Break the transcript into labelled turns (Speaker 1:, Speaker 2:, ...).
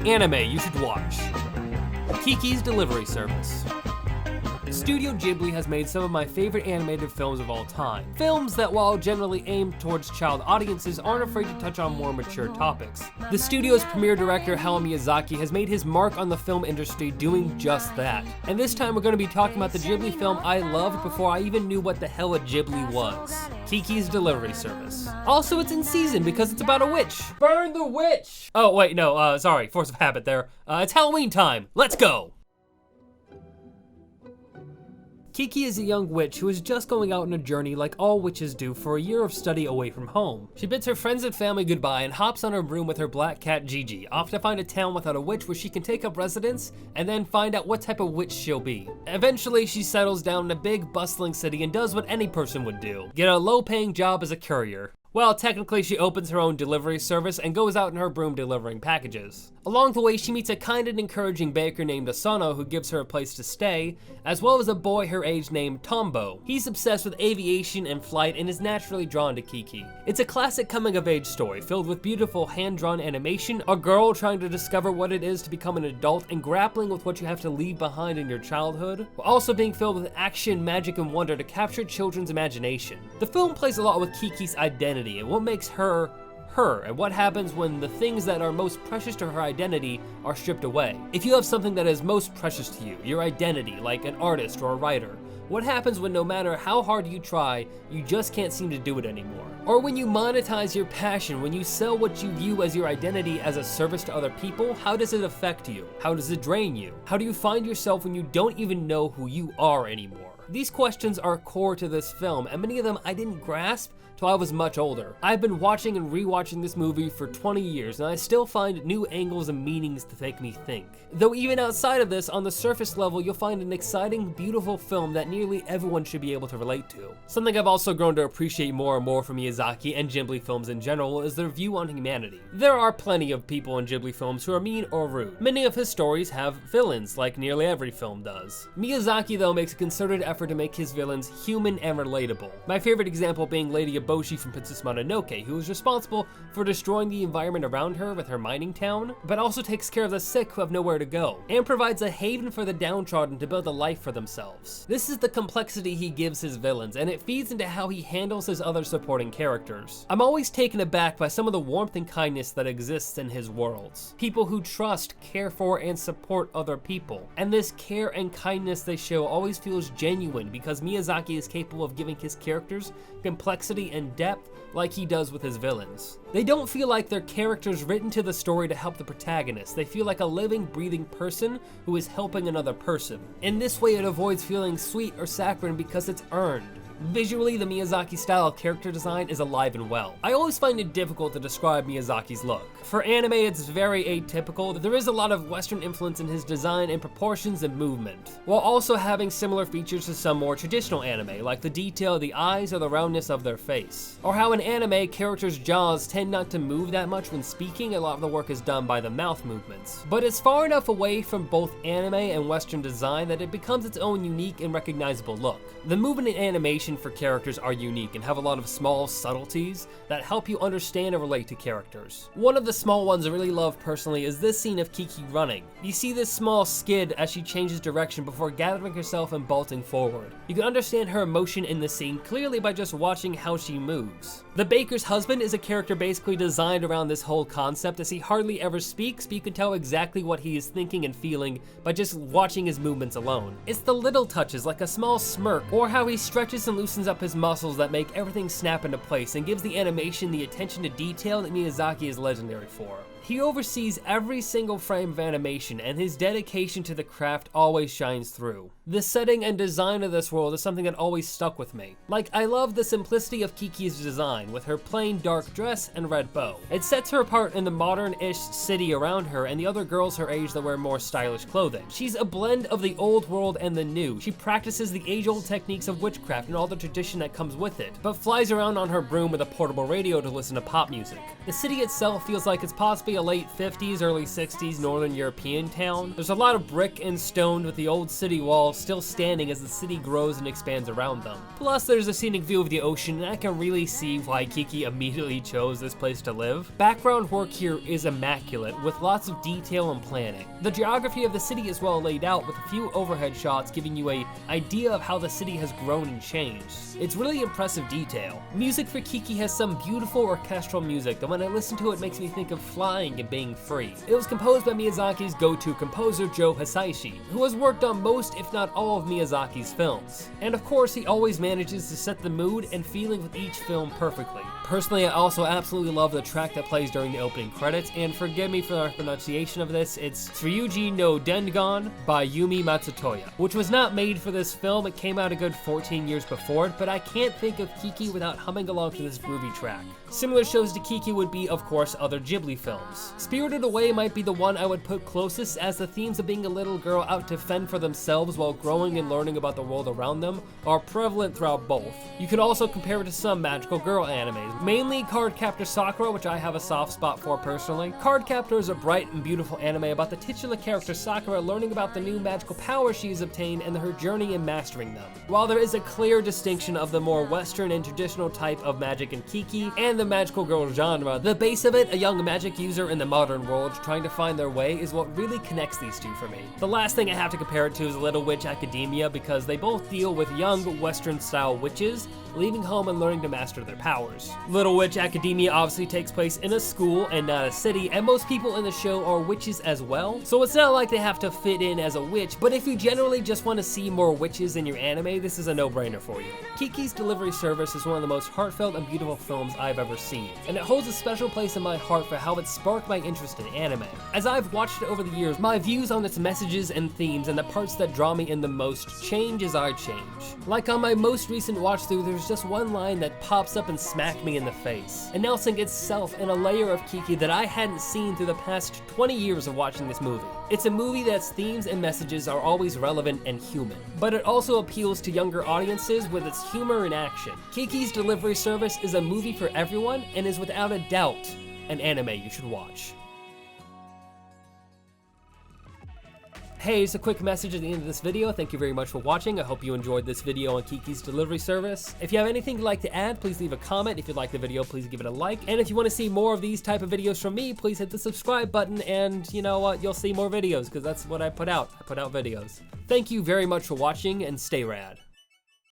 Speaker 1: Anime you should watch. Kiki's Delivery Service. Studio Ghibli has made some of my favorite animated films of all time. Films that, while generally aimed towards child audiences, aren't afraid to touch on more mature topics. The studio's premier director, Miyazaki, has made his mark on the film industry doing just that. And this time we're going to be talking about the Ghibli film I loved before I even knew what the hell a Ghibli was. Kiki's Delivery Service. Also, it's in season because it's about a witch. Burn the witch! Oh, wait, no, sorry, force of habit there. It's Halloween time. Let's go! Kiki is a young witch who is just going out on a journey like all witches do for a year of study away from home. She bids her friends and family goodbye and hops on her broom with her black cat Gigi, off to find a town without a witch where she can take up residence and then find out what type of witch she'll be. Eventually, she settles down in a big, bustling city and does what any person would do: get a low-paying job as a courier. Well, technically she opens her own delivery service and goes out in her broom delivering packages. Along the way, she meets a kind and encouraging baker named Asano who gives her a place to stay, as well as a boy her age named Tombo. He's obsessed with aviation and flight and is naturally drawn to Kiki. It's a classic coming-of-age story filled with beautiful hand-drawn animation, a girl trying to discover what it is to become an adult and grappling with what you have to leave behind in your childhood, while also being filled with action, magic, and wonder to capture children's imagination. The film plays a lot with Kiki's identity and what makes her, and what happens when the things that are most precious to her identity are stripped away. If you have something that is most precious to you, your identity, like an artist or a writer, what happens when no matter how hard you try, you just can't seem to do it anymore? Or when you monetize your passion, when you sell what you view as your identity as a service to other people, how does it affect you? How does it drain you? How do you find yourself when you don't even know who you are anymore? These questions are core to this film, and many of them I didn't grasp till I was much older. I've been watching and rewatching this movie for 20 years, and I still find new angles and meanings to make me think. Though even outside of this, on the surface level, you'll find an exciting, beautiful film that nearly everyone should be able to relate to. Something I've also grown to appreciate more and more from Miyazaki and Ghibli films in general is their view on humanity. There are plenty of people in Ghibli films who are mean or rude. Many of his stories have villains, like nearly every film does. Miyazaki, though, makes a concerted effort to make his villains human and relatable. My favorite example being Lady Eboshi from Princess Mononoke, who is responsible for destroying the environment around her with her mining town, but also takes care of the sick who have nowhere to go, and provides a haven for the downtrodden to build a life for themselves. This is the complexity he gives his villains, and it feeds into how he handles his other supporting characters. I'm always taken aback by some of the warmth and kindness that exists in his worlds. People who trust, care for, and support other people. And this care and kindness they show always feels genuine because Miyazaki is capable of giving his characters complexity and depth like he does with his villains. They don't feel like they're characters written to the story to help the protagonist. They feel like a living, breathing person who is helping another person. In this way, it avoids feeling sweet or saccharine because it's earned. Visually, the Miyazaki style of character design is alive and well. I always find it difficult to describe Miyazaki's look. For anime, it's very atypical. There is a lot of Western influence in his design and proportions and movement, while also having similar features to some more traditional anime, like the detail of the eyes or the roundness of their face. Or how in anime, characters' jaws tend not to move that much when speaking. A lot of the work is done by the mouth movements. But it's far enough away from both anime and Western design that it becomes its own unique and recognizable look. The movement and animation for characters are unique and have a lot of small subtleties that help you understand and relate to characters. One of the small ones I really love personally is this scene of Kiki running. You see this small skid as she changes direction before gathering herself and bolting forward. You can understand her emotion in the scene clearly by just watching how she moves. The baker's husband is a character basically designed around this whole concept, as he hardly ever speaks, but you can tell exactly what he is thinking and feeling by just watching his movements alone. It's the little touches, like a small smirk, or how he stretches and loosens up his muscles, that make everything snap into place and gives the animation the attention to detail that Miyazaki is legendary for. He oversees every single frame of animation, and his dedication to the craft always shines through. The setting and design of this world is something that always stuck with me. Like, I love the simplicity of Kiki's design, with her plain dark dress and red bow. It sets her apart in the modern-ish city around her and the other girls her age that wear more stylish clothing. She's a blend of the old world and the new. She practices the age-old techniques of witchcraft and all the tradition that comes with it, but flies around on her broom with a portable radio to listen to pop music. The city itself feels like it's possibly a late 50s, early 60s Northern European town. There's a lot of brick and stone with the old city walls still standing as the city grows and expands around them. Plus, there's a scenic view of the ocean, and I can really see why Kiki immediately chose this place to live. Background work here is immaculate, with lots of detail and planning. The geography of the city is well laid out, with a few overhead shots giving you an idea of how the city has grown and changed. It's really impressive detail. Music for Kiki has some beautiful orchestral music that when I listen to it makes me think of flying and being free. It was composed by Miyazaki's go-to composer Joe Hisaishi, who has worked on most if not all of Miyazaki's films. And of course, he always manages to set the mood and feeling with each film perfectly. Personally, I also absolutely love the track that plays during the opening credits, and forgive me for the pronunciation of this, it's Tsurugi no Dengon by Yumi Matsutoya, which was not made for this film. It came out a good 14 years before it, but I can't think of Kiki without humming along to this groovy track. Similar shows to Kiki would be, of course, other Ghibli films. Spirited Away might be the one I would put closest, as the themes of being a little girl out to fend for themselves while growing and learning about the world around them are prevalent throughout both. You could also compare it to some magical girl animes, mainly Cardcaptor Sakura, which I have a soft spot for personally. Cardcaptor is a bright and beautiful anime about the titular character Sakura learning about the new magical powers she has obtained and her journey in mastering them. While there is a clear distinction of the more Western and traditional type of magic in Kiki and the magical girl genre, the base of it, a young magic user in the modern world trying to find their way, is what really connects these two for me. The last thing I have to compare it to is Little Witch Academia, because they both deal with young Western-style witches leaving home and learning to master their powers. Little Witch Academia obviously takes place in a school and not a city, and most people in the show are witches as well, so it's not like they have to fit in as a witch, but if you generally just want to see more witches in your anime, this is a no-brainer for you. Kiki's Delivery Service is one of the most heartfelt and beautiful films I've ever seen, and it holds a special place in my heart for how it sparked my interest in anime. As I've watched it over the years, my views on its messages and themes and the parts that draw me in the most change as I change. Like on my most recent watch through, there's just one line that pops up and smacked me in the face, announcing itself in a layer of Kiki that I hadn't seen through the past 20 years of watching this movie. It's a movie that's themes and messages are always relevant and human, but it also appeals to younger audiences with its humor and action. Kiki's Delivery Service is a movie for everyone and is without a doubt an anime you should watch. Hey, it's a quick message at the end of this video. Thank you very much for watching. I hope you enjoyed this video on Kiki's Delivery Service. If you have anything you'd like to add, please leave a comment. If you like the video, please give it a like. And if you want to see more of these type of videos from me, please hit the subscribe button, and you know what? You'll see more videos, because that's what I put out. I put out videos. Thank you very much for watching, and stay rad.